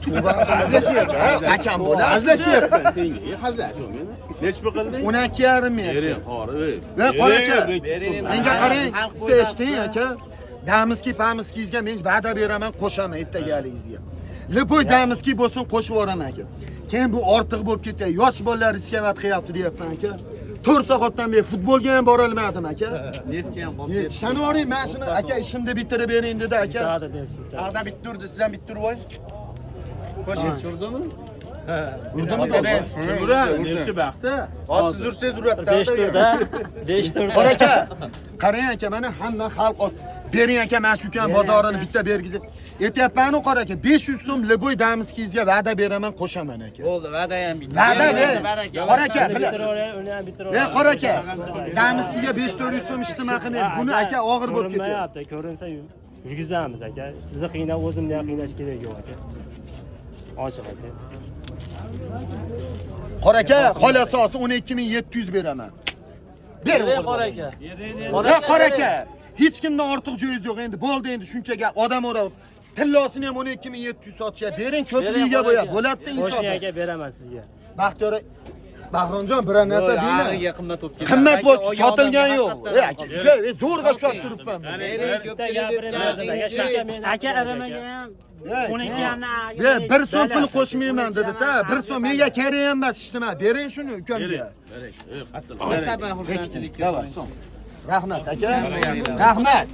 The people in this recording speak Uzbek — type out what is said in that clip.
Tuba akam bo'lar. Hazlashyapman senga. Hazlashmayman. Nechta qilding? 12,5 ming. Bering, xor. Va qora aka, menga qarang, bitta eshiting aka. Damiski pamiskizga men va'da beraman, qo'shaman ertagalingizga. Lipoy damiski bo'lsin, qo'shib yuboraman aka. Keyin bu ortiq bo'lib ketdi. Yosh bolalar riskovat qilyapti deyapman aka. 4 soatdan beri futbolga ham bora olmadim aka. Neftchi ham qolib ketdi. Ishonib oling, men shuni aka ishimni bitirib bering dedi aka. Ag'da bittirdi, siz ham bittirib qo'ying. Qo'shib turdimi? Urdimi Kim uradi? Nechta vaqtda? Hozir siz ursangiz uradi. 5 turda. 5 turda. Qora aka, qarang aka, mana hamma xalq bering aka, men shu kan bozorini bitta bergizib. Aytyapman-ku qora aka, 500 so'm liboy damiskizga va'da beraman, qo'shaman aka. Bo'ldi, va'da ham bitdi. Va'da ber. Qora aka, Uni ham bitirib. ey qora aka, damiskiga 500 so'm ishtima qilmaydi. Buni aka og'ir bo'lib ketyapti. Ko'rinsa yurgizamiz aka. Sizni qiynab, o'zimni ham qiynash kerak yo'q aka. Ochiq aka. Qora aka, xolasi olsin 12700 beraman. Ber qora aka. Qora aka, hech kimdan ortiq joyingiz yo'q endi. Bo'ldi endi shuncha gap. Odam o'rab. Tillosini ham 12700 sotishyapti. Bering, ko'pligiga bo'yab. Bo'ladida insof. Qo'shing aka, beraman sizga. Baxtiyor Bahronjon bir narsa deyman. Bag'iga qimmat bo'lib ketdi. Qimmat bo'lib sotilgan yo'q. Aka, zo'rg'a ushlab turibman. Aka aramaga ham 12 hamda. Bir so'm pul qo'shmayman dedi-da. 1 so'm menga kerak emas ishtima. Bering shuni ukamga. Sabah xursandchilik. Rahmat aka. Rahmat.